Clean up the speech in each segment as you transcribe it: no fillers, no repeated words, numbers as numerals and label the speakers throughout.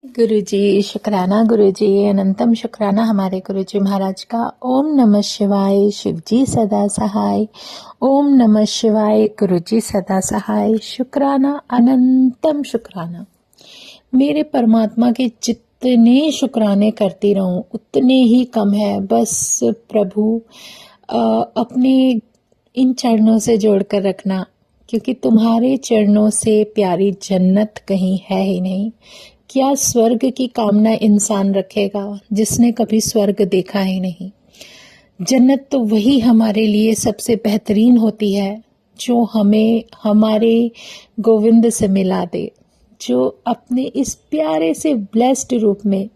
Speaker 1: गुरुजी, शुक्राना गुरुजी, अनंतम शुक्राना हमारे गुरुजी महाराज का। ओम नमः शिवाय, शिवजी सदा सहाय। ओम नमः शिवाय, गुरुजी सदा सहाय। शुक्राना, अनंतम शुक्राना। मेरे परमात्मा के जितने शुक्राने करती रहूं उतने ही कम है। बस प्रभु अपने इन चरणों से जोड़कर रखना, क्योंकि तुम्हारे चरणों से प्यारी जन्नत कहीं है ही नहीं। क्या स्वर्ग की कामना इंसान रखेगा जिसने कभी स्वर्ग देखा ही नहीं। जन्नत तो वही हमारे लिए सबसे बेहतरीन होती है जो हमें हमारे गोविंद से मिला दे, जो अपने इस प्यारे से ब्लेस्ड रूप में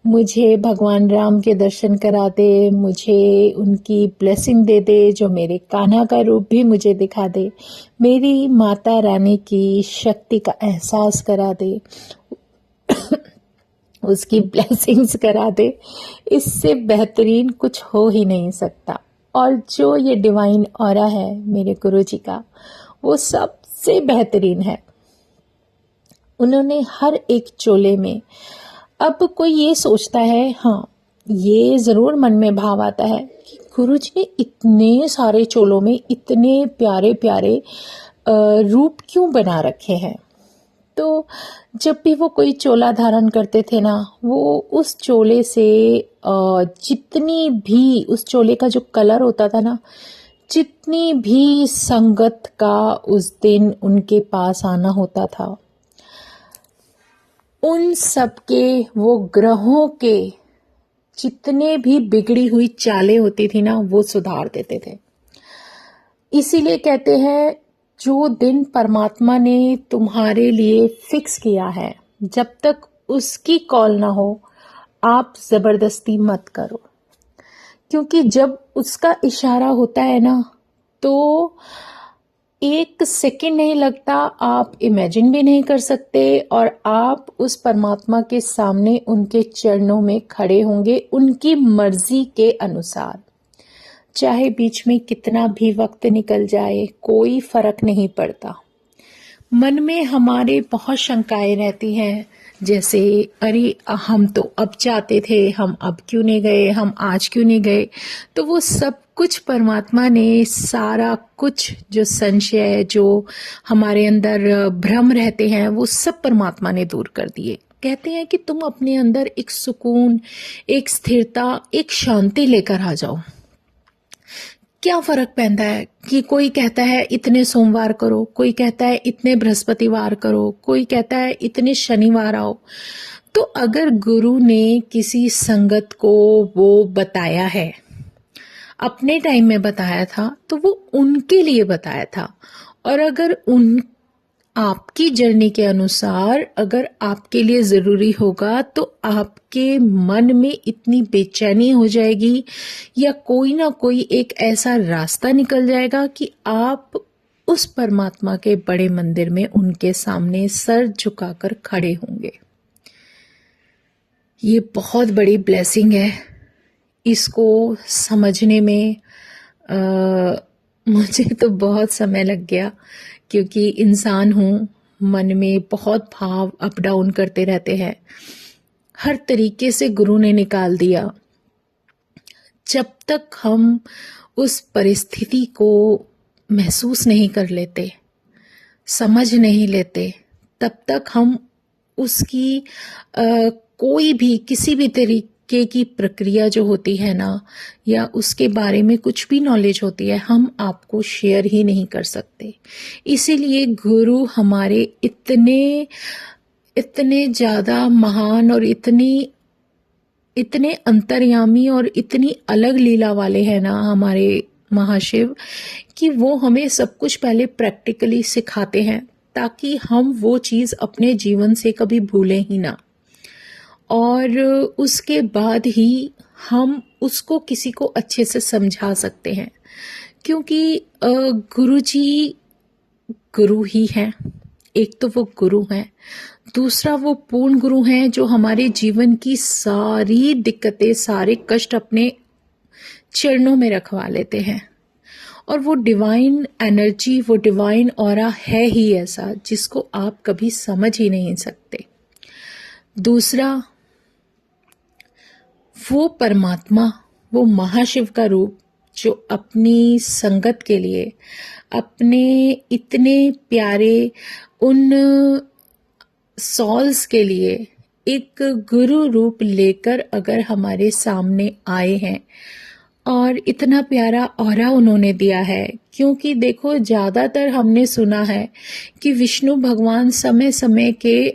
Speaker 1: मुझे भगवान राम के दर्शन करा दे, मुझे उनकी ब्लेसिंग दे दे, जो मेरे कान्हा का रूप भी मुझे दिखा दे, मेरी माता रानी की शक्ति का एहसास करा दे, उसकी ब्लेसिंग्स करा दे। इससे बेहतरीन कुछ हो ही नहीं सकता। और जो ये डिवाइन ऑरा है मेरे गुरुजी का, वो सबसे बेहतरीन है। उन्होंने हर एक चोले में, अब कोई ये सोचता है, हाँ ये जरूर मन में भाव आता है कि गुरुजी ने इतने सारे चोलों में इतने प्यारे प्यारे रूप क्यों बना रखे हैं। तो जब भी वो कोई चोला धारण करते थे ना, वो उस चोले से जितनी भी उस चोले का जो कलर होता था ना, जितनी भी संगत का उस दिन उनके पास आना होता था, उन सब के वो ग्रहों के जितने भी बिगड़ी हुई चालें होती थी ना, वो सुधार देते थे। इसीलिए कहते हैं, जो दिन परमात्मा ने तुम्हारे लिए फिक्स किया है, जब तक उसकी कॉल ना हो आप जबरदस्ती मत करो। क्योंकि जब उसका इशारा होता है ना, तो एक सेकंड नहीं लगता, आप इमेजिन भी नहीं कर सकते, और आप उस परमात्मा के सामने उनके चरणों में खड़े होंगे उनकी मर्जी के अनुसार। चाहे बीच में कितना भी वक्त निकल जाए, कोई फर्क नहीं पड़ता। मन में हमारे बहुत शंकाएं रहती हैं, जैसे अरे हम तो अब चाहते थे, हम अब क्यों नहीं गए, हम आज क्यों नहीं गए। तो वो सब कुछ परमात्मा ने, सारा कुछ जो संशय, जो हमारे अंदर भ्रम रहते हैं, वो सब परमात्मा ने दूर कर दिए। कहते हैं कि तुम अपने अंदर एक सुकून, एक स्थिरता, एक शांति लेकर आ जाओ। क्या फर्क पैंदा है कि कोई कहता है इतने सोमवार करो, कोई कहता है इतने बृहस्पतिवार करो, कोई कहता है इतने शनिवार आओ। तो अगर गुरु ने किसी संगत को वो बताया है, अपने टाइम में बताया था, तो वो उनके लिए बताया था। और अगर उन आपकी जर्नी के अनुसार अगर आपके लिए जरूरी होगा, तो आपके मन में इतनी बेचैनी हो जाएगी, या कोई ना कोई एक ऐसा रास्ता निकल जाएगा कि आप उस परमात्मा के बड़े मंदिर में उनके सामने सर झुकाकर खड़े होंगे। ये बहुत बड़ी ब्लेसिंग है। इसको समझने में मुझे तो बहुत समय लग गया, क्योंकि इंसान हूँ, मन में बहुत भाव अप डाउन करते रहते हैं। हर तरीके से गुरु ने निकाल दिया। जब तक हम उस परिस्थिति को महसूस नहीं कर लेते, समझ नहीं लेते, तब तक हम उसकी कोई भी किसी भी तरीके की प्रक्रिया जो होती है ना, या उसके बारे में कुछ भी नॉलेज होती है, हम आपको शेयर ही नहीं कर सकते। इसीलिए गुरु हमारे इतने इतने ज्यादा महान और इतने अंतर्यामी और इतनी अलग लीला वाले हैं ना हमारे महाशिव, कि वो हमें सब कुछ पहले प्रैक्टिकली सिखाते हैं, ताकि हम वो चीज अपने जीवन से कभी भूलें ही ना, और उसके बाद ही हम उसको किसी को अच्छे से समझा सकते हैं। क्योंकि गुरु जी गुरु ही हैं। एक तो वो गुरु हैं, दूसरा वो पूर्ण गुरु हैं जो हमारे जीवन की सारी दिक्कतें, सारे कष्ट अपने चरणों में रखवा लेते हैं। और वो डिवाइन एनर्जी, वो डिवाइन ऑरा है ही ऐसा, जिसको आप कभी समझ ही नहीं सकते। दूसरा, वो परमात्मा, वो महाशिव का रूप जो अपनी संगत के लिए, अपने इतने प्यारे उन सॉल्स के लिए एक गुरु रूप लेकर अगर हमारे सामने आए हैं और इतना प्यारा ऑरा उन्होंने दिया है। क्योंकि देखो, ज्यादातर हमने सुना है कि विष्णु भगवान समय समय के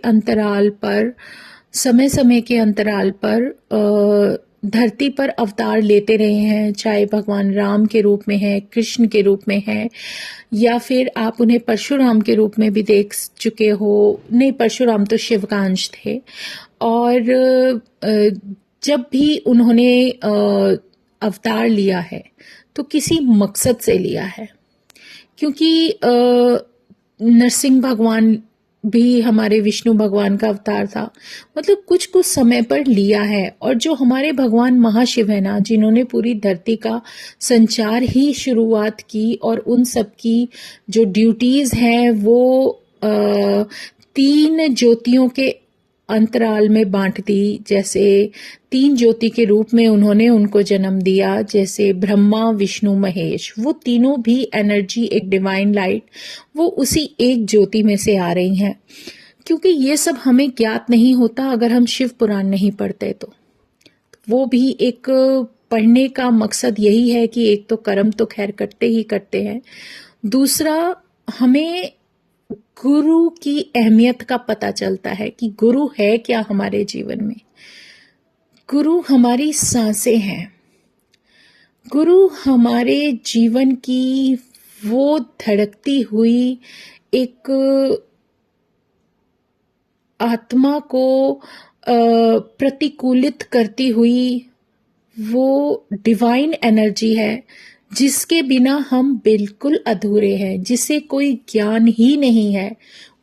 Speaker 1: अंतराल पर धरती पर अवतार लेते रहे हैं, चाहे भगवान राम के रूप में है, कृष्ण के रूप में है, या फिर आप उन्हें परशुराम के रूप में भी देख चुके हो। नहीं, परशुराम तो शिव का अंश थे। और जब भी उन्होंने अवतार लिया है तो किसी मकसद से लिया है। क्योंकि नरसिंह भगवान भी हमारे विष्णु भगवान का अवतार था, मतलब कुछ कुछ समय पर लिया है। और जो हमारे भगवान महाशिव है ना, जिन्होंने पूरी धरती का संचार ही शुरुआत की, और उन सब की जो ड्यूटीज हैं वो 3 ज्योतियों के अंतराल में बांट दी। जैसे 3 ज्योति के रूप में उन्होंने उनको जन्म दिया, जैसे ब्रह्मा, विष्णु, महेश। वो तीनों भी एनर्जी, एक डिवाइन लाइट, वो उसी एक ज्योति में से आ रही हैं। क्योंकि ये सब हमें ज्ञात नहीं होता अगर हम शिव पुराण नहीं पढ़ते। तो वो भी एक पढ़ने का मकसद यही है कि एक तो कर्म तो खैर करते ही करते हैं, दूसरा हमें गुरु की अहमियत का पता चलता है कि गुरु है क्या हमारे जीवन में। गुरु हमारी सांसें हैं, गुरु हमारे जीवन की वो धड़कती हुई एक आत्मा को प्रतिकूलित करती हुई वो डिवाइन एनर्जी है, जिसके बिना हम बिल्कुल अधूरे हैं, जिसे कोई ज्ञान ही नहीं है।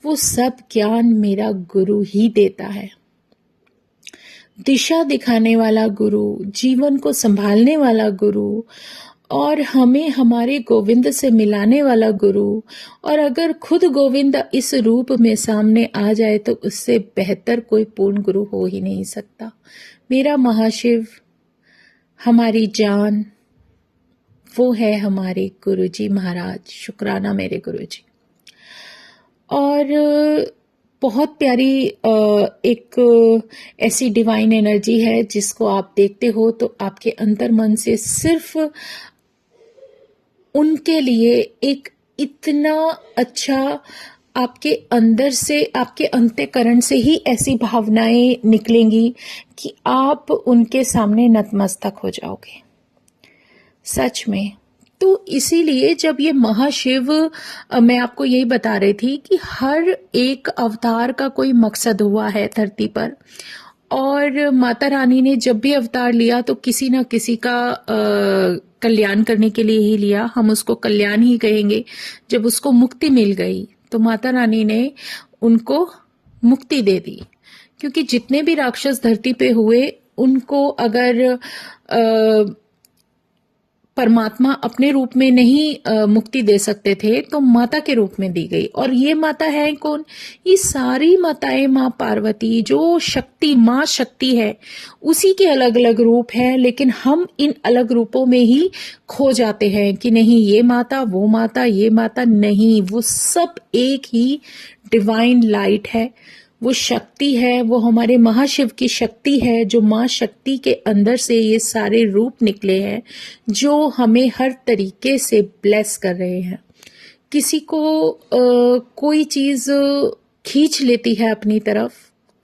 Speaker 1: वो सब ज्ञान मेरा गुरु ही देता है। दिशा दिखाने वाला गुरु, जीवन को संभालने वाला गुरु, और हमें हमारे गोविंद से मिलाने वाला गुरु। और अगर खुद गोविंद इस रूप में सामने आ जाए तो उससे बेहतर कोई पूर्ण गुरु हो ही नहीं सकता। मेरा महाशिव, हमारी जान, वो है हमारे गुरुजी महाराज। शुक्राना मेरे गुरुजी। और बहुत प्यारी एक ऐसी डिवाइन एनर्जी है जिसको आप देखते हो तो आपके अंतर मन से सिर्फ उनके लिए एक इतना अच्छा, आपके अंदर से, आपके अंतःकरण से ही ऐसी भावनाएं निकलेंगी कि आप उनके सामने नतमस्तक हो जाओगे, सच में। तो इसीलिए जब ये महाशिव, मैं आपको यही बता रही थी कि हर एक अवतार का कोई मकसद हुआ है धरती पर, और माता रानी ने जब भी अवतार लिया तो किसी ना किसी का कल्याण करने के लिए ही लिया। हम उसको कल्याण ही कहेंगे। जब उसको मुक्ति मिल गई तो माता रानी ने उनको मुक्ति दे दी। क्योंकि जितने भी राक्षस धरती पे हुए, उनको अगर परमात्मा अपने रूप में नहीं मुक्ति दे सकते थे तो माता के रूप में दी गई। और ये माता है कौन? ये सारी माताएं माँ पार्वती, जो शक्ति, माँ शक्ति है, उसी के अलग अलग रूप हैं। लेकिन हम इन अलग रूपों में ही खो जाते हैं कि नहीं ये माता, वो माता, ये माता। नहीं, वो सब एक ही डिवाइन लाइट है, वो शक्ति है, वो हमारे महाशिव की शक्ति है, जो माँ शक्ति के अंदर से ये सारे रूप निकले हैं, जो हमें हर तरीके से ब्लेस कर रहे हैं। किसी को कोई चीज खींच लेती है अपनी तरफ,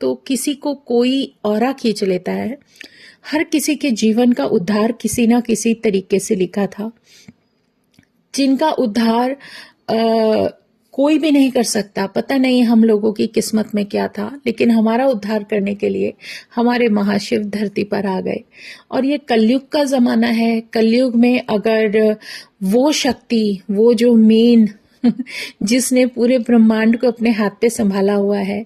Speaker 1: तो किसी को कोई ऑरा खींच लेता है। हर किसी के जीवन का उद्धार किसी ना किसी तरीके से लिखा था, जिनका उद्धार कोई भी नहीं कर सकता। पता नहीं हम लोगों की किस्मत में क्या था, लेकिन हमारा उद्धार करने के लिए हमारे महाशिव धरती पर आ गए। और ये कलयुग का जमाना है। कलयुग में अगर वो शक्ति, वो जो मेन जिसने पूरे ब्रह्मांड को अपने हाथ पे संभाला हुआ है,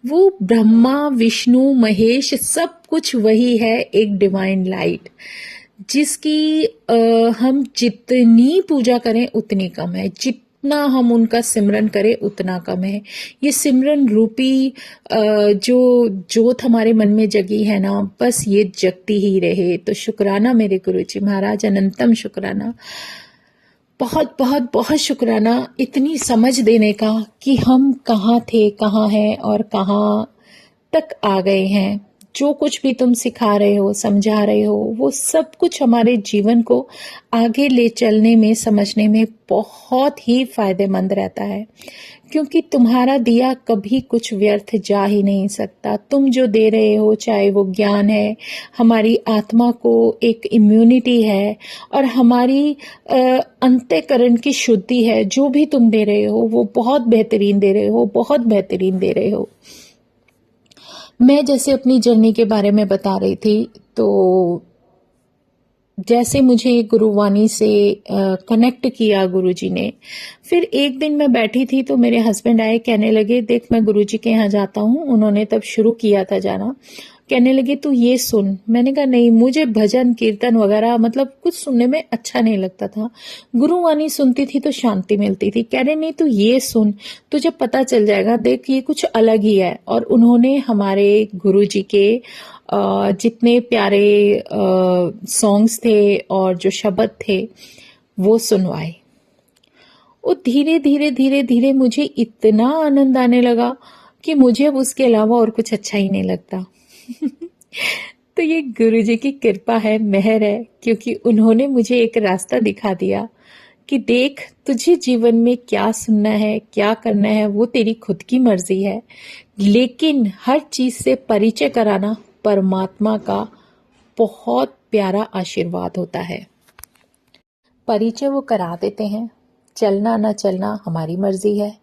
Speaker 1: वो ब्रह्मा, विष्णु, महेश, सब कुछ वही है, एक डिवाइन लाइट, जिसकी हम जितनी पूजा करें उतनी कम है। जितना हम उनका सिमरन करें उतना कम है। ये सिमरन रूपी जो जोत हमारे मन में जगी है ना, बस ये जगती ही रहे। तो शुक्राना मेरे गुरुजी महाराज, अनंतम शुक्राना, बहुत बहुत बहुत शुक्राना इतनी समझ देने का कि हम कहाँ थे, कहाँ हैं और कहाँ तक आ गए हैं। जो कुछ भी तुम सिखा रहे हो, समझा रहे हो, वो सब कुछ हमारे जीवन को आगे ले चलने में, समझने में बहुत ही फायदेमंद रहता है, क्योंकि तुम्हारा दिया कभी कुछ व्यर्थ जा ही नहीं सकता। तुम जो दे रहे हो, चाहे वो ज्ञान है, हमारी आत्मा को एक इम्यूनिटी है, और हमारी अंतःकरण की शुद्धि है, जो भी तुम दे रहे हो वो बहुत बेहतरीन दे रहे हो, बहुत बेहतरीन दे रहे हो। मैं जैसे अपनी जर्नी के बारे में बता रही थी, तो जैसे मुझे गुरुवाणी से कनेक्ट किया गुरुजी ने, फिर एक दिन मैं बैठी थी तो मेरे हस्बैंड आए, कहने लगे देख मैं गुरुजी के यहाँ जाता हूँ। उन्होंने तब शुरू किया था जाना। कहने लगे तू ये सुन। मैंने कहा नहीं, मुझे भजन कीर्तन वगैरह मतलब कुछ सुनने में अच्छा नहीं लगता था। गुरुवाणी सुनती थी तो शांति मिलती थी। कह रहे नहीं तू ये सुन, तुझे पता चल जाएगा, देख ये कुछ अलग ही है। और उन्होंने हमारे गुरुजी के जितने प्यारे सॉन्ग्स थे और जो शब्द थे वो सुनवाए। वो धीरे धीरे धीरे धीरे मुझे इतना आनंद आने लगा कि मुझे अब उसके अलावा और कुछ अच्छा ही नहीं लगता। तो ये गुरुजी की कृपा है, मेहर है, क्योंकि उन्होंने मुझे एक रास्ता दिखा दिया कि देख तुझे जीवन में क्या सुनना है, क्या करना है, वो तेरी खुद की मर्जी है, लेकिन हर चीज से परिचय कराना परमात्मा का बहुत प्यारा आशीर्वाद होता है। परिचय वो करा देते हैं, चलना ना चलना हमारी मर्जी है,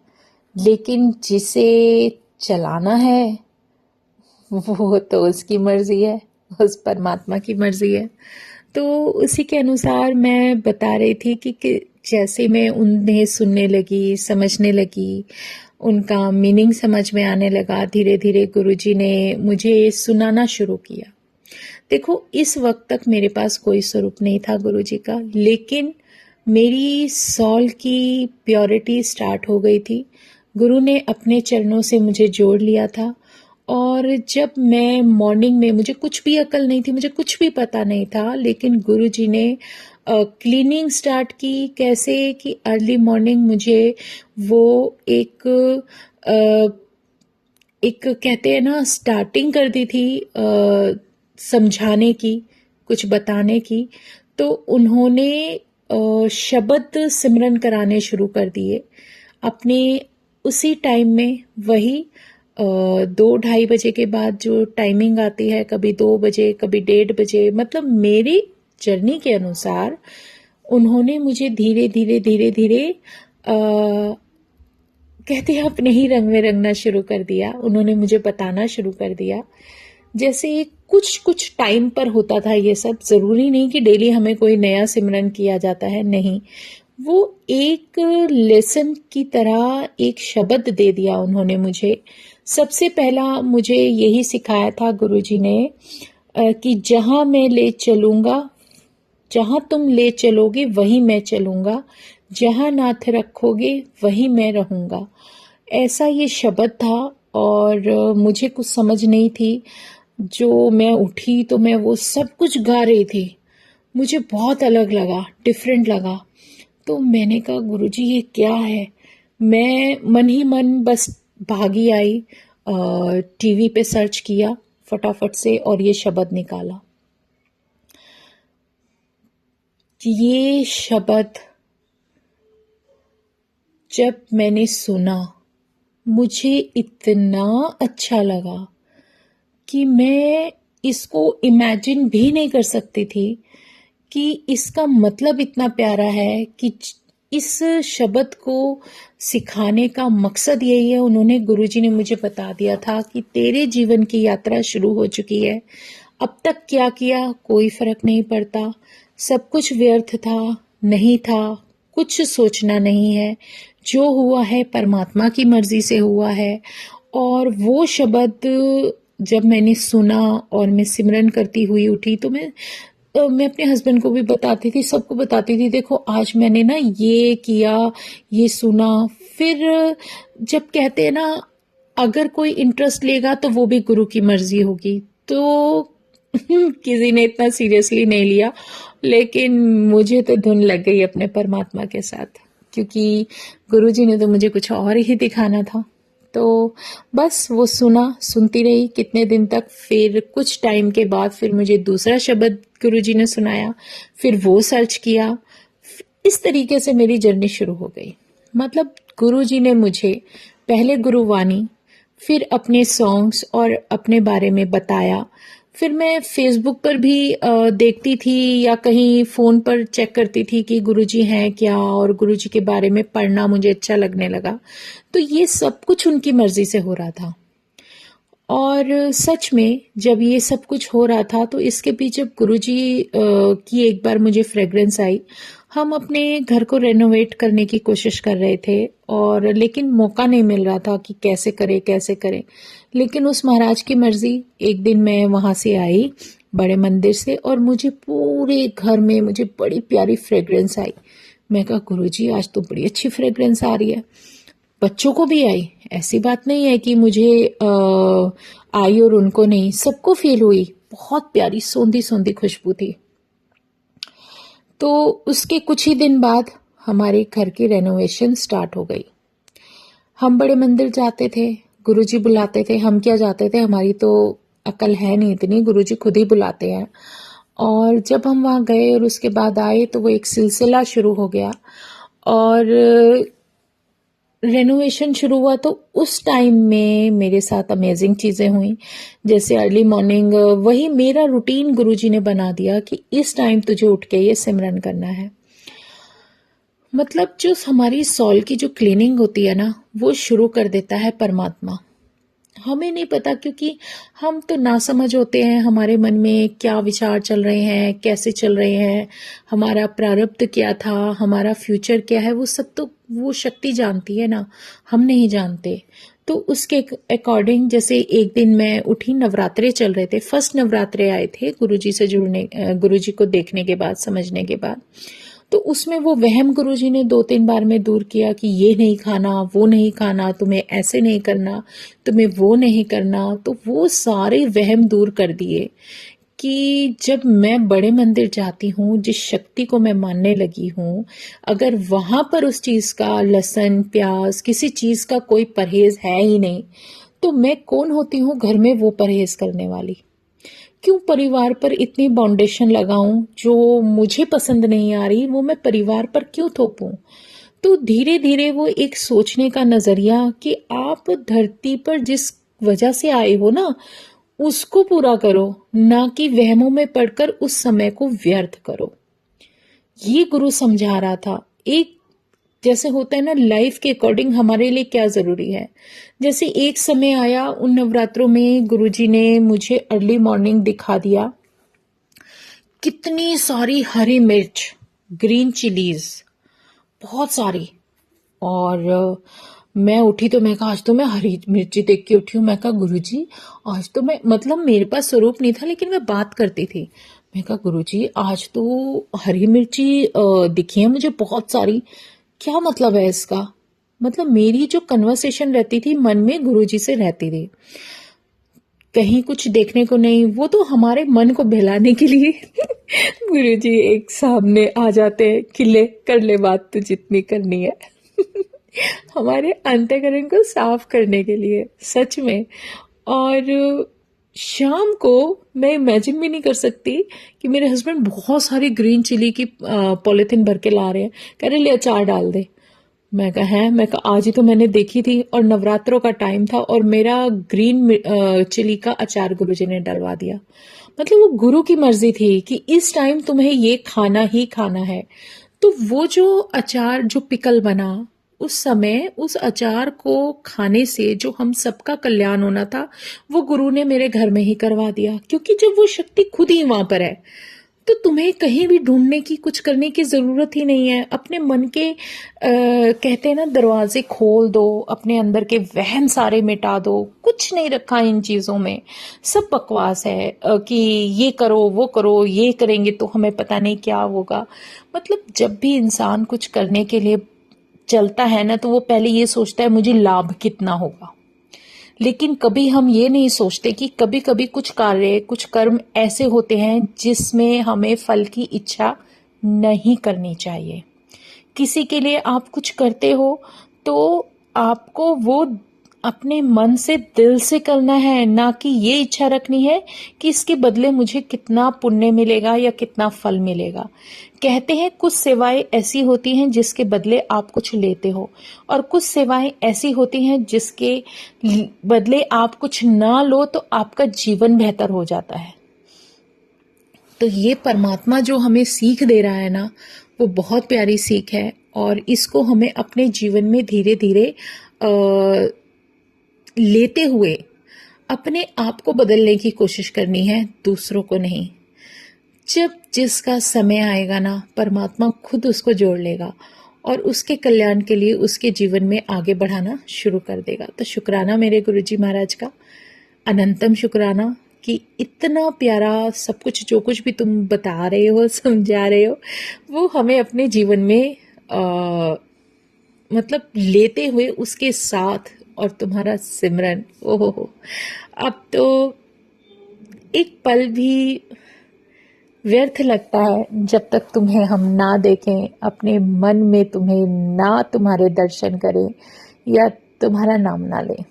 Speaker 1: लेकिन जिसे चलाना है वो तो उसकी मर्जी है, उस परमात्मा की मर्जी है। तो उसी के अनुसार मैं बता रही थी कि जैसे मैं उन्हें सुनने लगी, समझने लगी, उनका मीनिंग समझ में आने लगा, धीरे धीरे गुरुजी ने मुझे सुनाना शुरू किया। देखो इस वक्त तक मेरे पास कोई स्वरूप नहीं था गुरुजी का, लेकिन मेरी सॉल की प्योरिटी स्टार्ट हो गई थी। गुरु ने अपने चरणों से मुझे जोड़ लिया था। और जब मैं मॉर्निंग में, मुझे कुछ भी अकल नहीं थी, मुझे कुछ भी पता नहीं था, लेकिन गुरुजी ने क्लीनिंग स्टार्ट की। कैसे कि अर्ली मॉर्निंग मुझे वो एक कहते हैं ना स्टार्टिंग कर दी थी समझाने की, कुछ बताने की। तो उन्होंने शब्द सिमरन कराने शुरू कर दिए अपने उसी टाइम में। वही 2-2:30 बजे के बाद जो टाइमिंग आती है, कभी 2 बजे, कभी 1:30 बजे, मतलब मेरी जर्नी के अनुसार उन्होंने मुझे धीरे धीरे धीरे धीरे कहते हैं अपने ही रंग में रंगना शुरू कर दिया। उन्होंने मुझे बताना शुरू कर दिया। जैसे कुछ कुछ टाइम पर होता था ये सब, जरूरी नहीं कि डेली हमें कोई नया सिमरन किया जाता है, नहीं। वो एक लेसन की तरह एक शब्द दे दिया उन्होंने मुझे। सबसे पहला मुझे यही सिखाया था गुरुजी ने कि जहां मैं ले चलूंगा, जहां तुम ले चलोगे वहीं मैं चलूंगा, जहां नाथ रखोगे वहीं मैं रहूंगा। ऐसा ये शब्द था। और मुझे कुछ समझ नहीं थी। जो मैं उठी तो मैं वो सब कुछ गा रही थी। मुझे बहुत अलग लगा, डिफरेंट लगा। तो मैंने कहा गुरुजी ये क्या है। मैं मन ही मन बस भागी आई, टीवी पे सर्च किया फटाफट से और ये शब्द निकाला। ये शब्द जब मैंने सुना मुझे इतना अच्छा लगा कि मैं इसको इमेजिन भी नहीं कर सकती थी कि इसका मतलब इतना प्यारा है। कि इस शब्द को सिखाने का मकसद यही है। उन्होंने, गुरुजी ने मुझे बता दिया था कि तेरे जीवन की यात्रा शुरू हो चुकी है। अब तक क्या किया कोई फर्क नहीं पड़ता, सब कुछ व्यर्थ था, नहीं था, कुछ सोचना नहीं है, जो हुआ है परमात्मा की मर्जी से हुआ है। और वो शब्द जब मैंने सुना और मैं सिमरन करती हुई उठी तो मैं मैं अपने हस्बैंड को भी बताती थी, सबको बताती थी, देखो आज मैंने ना ये किया, ये सुना। फिर जब कहते हैं ना, अगर कोई इंटरेस्ट लेगा तो वो भी गुरु की मर्जी होगी, तो किसी ने इतना सीरियसली नहीं लिया। लेकिन मुझे तो धुन लग गई अपने परमात्मा के साथ, क्योंकि गुरुजी ने तो मुझे कुछ और ही दिखाना था। तो बस वो सुनती रही कितने दिन तक। फिर कुछ टाइम के बाद फिर मुझे दूसरा शब्द गुरुजी ने सुनाया, फिर वो सर्च किया। इस तरीके से मेरी जर्नी शुरू हो गई। मतलब गुरुजी ने मुझे पहले गुरुवाणी, फिर अपने सॉन्ग्स और अपने बारे में बताया। फिर मैं फेसबुक पर भी देखती थी या कहीं फ़ोन पर चेक करती थी कि गुरुजी हैं क्या, और गुरुजी के बारे में पढ़ना मुझे अच्छा लगने लगा। तो ये सब कुछ उनकी मर्ज़ी से हो रहा था। और सच में जब ये सब कुछ हो रहा था, तो इसके पीछे गुरुजी की एक बार मुझे फ्रेग्रेंस आई। हम अपने घर को रेनोवेट करने की कोशिश कर रहे थे, और लेकिन मौका नहीं मिल रहा था कि कैसे करें कैसे करें। लेकिन उस महाराज की मर्जी, एक दिन मैं वहां से आई बड़े मंदिर से, और मुझे पूरे घर में मुझे बड़ी प्यारी फ्रेग्रेंस आई। मैं कहा गुरुजी आज तो बड़ी अच्छी फ्रेग्रेंस आ रही है। बच्चों को भी आई, ऐसी बात नहीं है कि मुझे आई और उनको नहीं, सबको फील हुई। बहुत प्यारी सोंधी सोंधी खुशबू थी। तो उसके कुछ ही दिन बाद हमारे घर की रेनोवेशन स्टार्ट हो गई। हम बड़े मंदिर जाते थे, गुरुजी बुलाते थे। हम क्या जाते थे, हमारी तो अकल है नहीं इतनी, गुरुजी खुद ही बुलाते हैं। और जब हम वहाँ गए और उसके बाद आए, तो वो एक सिलसिला शुरू हो गया। और रेनोवेशन शुरू हुआ, तो उस टाइम में मेरे साथ अमेजिंग चीज़ें हुई। जैसे अर्ली मॉर्निंग वही मेरा रूटीन गुरुजी ने बना दिया कि इस टाइम तुझे उठ के ये सिमरन करना है। मतलब जो हमारी सॉल की जो क्लीनिंग होती है ना, वो शुरू कर देता है परमात्मा। हमें नहीं पता, क्योंकि हम तो नासमझ होते हैं, हमारे मन में क्या विचार चल रहे हैं, कैसे चल रहे हैं, हमारा प्रारब्ध क्या था, हमारा फ्यूचर क्या है, वो सब तो वो शक्ति जानती है ना, हम नहीं जानते। तो उसके अकॉर्डिंग, जैसे एक दिन मैं उठी, नवरात्रे चल रहे थे, फर्स्ट नवरात्रे आए थे गुरुजी से जुड़ने, गुरुजी को देखने के बाद, समझने के बाद। तो उसमें वो वहम गुरुजी ने 2-3 बार में दूर किया कि ये नहीं खाना, वो नहीं खाना, तुम्हें ऐसे नहीं करना, तुम्हें वो नहीं करना। तो वो सारे वहम दूर कर दिए कि जब मैं बड़े मंदिर जाती हूँ, जिस शक्ति को मैं मानने लगी हूँ, अगर वहां पर उस चीज का, लहसुन प्याज किसी चीज का कोई परहेज है ही नहीं, तो मैं कौन होती हूँ घर में वो परहेज करने वाली। क्यों परिवार पर इतनी बाउंडेशन लगाऊं, जो मुझे पसंद नहीं आ रही वो मैं परिवार पर क्यों थोपूं। तो धीरे धीरे वो एक सोचने का नजरिया कि आप धरती पर जिस वजह से आए हो ना, उसको पूरा करो, ना कि वहमों में पड़कर उस समय को व्यर्थ करो। ये गुरु समझा रहा था। एक जैसे होता है ना, लाइफ के अकॉर्डिंग हमारे लिए क्या जरूरी है। जैसे एक समय आया उन नवरात्रों में, गुरुजी ने मुझे अर्ली मॉर्निंग दिखा दिया कितनी सारी हरी मिर्च, ग्रीन चिलीज, बहुत सारी। और मैं उठी तो मैं कहा आज तो मैं हरी मिर्ची देख के उठी हूँ। मैं कहा गुरुजी आज तो मैं, मतलब मेरे पास स्वरूप नहीं था लेकिन मैं बात करती थी। मैं कहा गुरुजी आज तो हरी मिर्ची दिखी है मुझे बहुत सारी, क्या मतलब है इसका। मतलब मेरी जो कन्वर्सेशन रहती थी मन में गुरुजी से रहती थी, कहीं कुछ देखने को नहीं, वो तो हमारे मन को बहलाने के लिए गुरुजी एक सामने आ जाते हैं, खिले कर ले बात तो जितनी करनी है हमारे अंतःकरण को साफ करने के लिए, सच में। और शाम को मैं इमेजिन भी नहीं कर सकती कि मेरे हस्बैंड बहुत सारी ग्रीन चिली की पॉलिथीन भर के ला रहे हैं, कह रहे ले अचार डाल दे। मैं कहा है, मैं कहा आज ही तो मैंने देखी थी और नवरात्रों का टाइम था और मेरा ग्रीन चिली का अचार गुरुजी ने डलवा दिया। मतलब वो गुरु की मर्जी थी कि इस टाइम तुम्हें ये खाना ही खाना है। तो वो जो अचार, जो पिकल बना उस समय, उस अचार को खाने से जो हम सबका कल्याण होना था, वो गुरु ने मेरे घर में ही करवा दिया, क्योंकि जब वो शक्ति खुद ही वहां पर है तो तुम्हें कहीं भी ढूंढने की, कुछ करने की ज़रूरत ही नहीं है। अपने मन के कहते हैं ना, दरवाजे खोल दो, अपने अंदर के वहम सारे मिटा दो। कुछ नहीं रखा इन चीज़ों में, सब बकवास है कि ये करो वो करो, ये करेंगे तो हमें पता नहीं क्या होगा। मतलब जब भी इंसान कुछ करने के लिए चलता है ना, तो वो पहले ये सोचता है मुझे लाभ कितना होगा। लेकिन कभी हम ये नहीं सोचते कि कभी कभी कुछ कार्य, कुछ कर्म ऐसे होते हैं जिसमें हमें फल की इच्छा नहीं करनी चाहिए। किसी के लिए आप कुछ करते हो तो आपको वो अपने मन से, दिल से करना है, ना कि ये इच्छा रखनी है कि इसके बदले मुझे कितना पुण्य मिलेगा या कितना फल मिलेगा। कहते हैं कुछ सेवाएं ऐसी होती हैं जिसके बदले आप कुछ लेते हो, और कुछ सेवाएं ऐसी होती हैं जिसके बदले आप कुछ ना लो तो आपका जीवन बेहतर हो जाता है। तो ये परमात्मा जो हमें सीख दे रहा है ना, वो बहुत प्यारी सीख है, और इसको हमें अपने जीवन में धीरे धीरे लेते हुए अपने आप को बदलने की कोशिश करनी है, दूसरों को नहीं। जब जिसका समय आएगा ना, परमात्मा खुद उसको जोड़ लेगा और उसके कल्याण के लिए उसके जीवन में आगे बढ़ाना शुरू कर देगा। तो शुक्राना मेरे गुरुजी महाराज का, अनंतम शुक्राना कि इतना प्यारा सब कुछ, जो कुछ भी तुम बता रहे हो, समझा रहे हो, वो हमें अपने जीवन में मतलब लेते हुए उसके साथ, और तुम्हारा सिमरन, ओहो हो, अब तो एक पल भी व्यर्थ लगता है जब तक तुम्हें हम ना देखें, अपने मन में तुम्हें ना, तुम्हारे दर्शन करें या तुम्हारा नाम ना लें।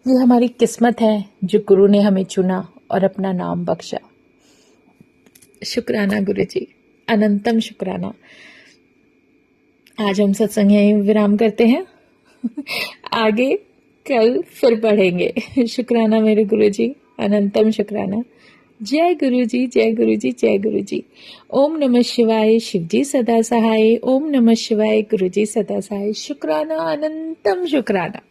Speaker 1: ये हमारी किस्मत है जो गुरु ने हमें चुना और अपना नाम बख्शा। शुक्राना गुरु जी, अनंतम शुक्राना। आज हम सत्संग यहीं विराम करते हैं, आगे कल फिर पढ़ेंगे। शुक्राना मेरे गुरु जी, अनंतम शुक्राना। जय गुरु जी, जय गुरु जी, जय गुरु जी। ओम नमः शिवाय, शिव जी सदा सहाय। ओम नमः शिवाय, गुरु जी सदा सहाय। शुक्राना, अनंतम शुक्राना।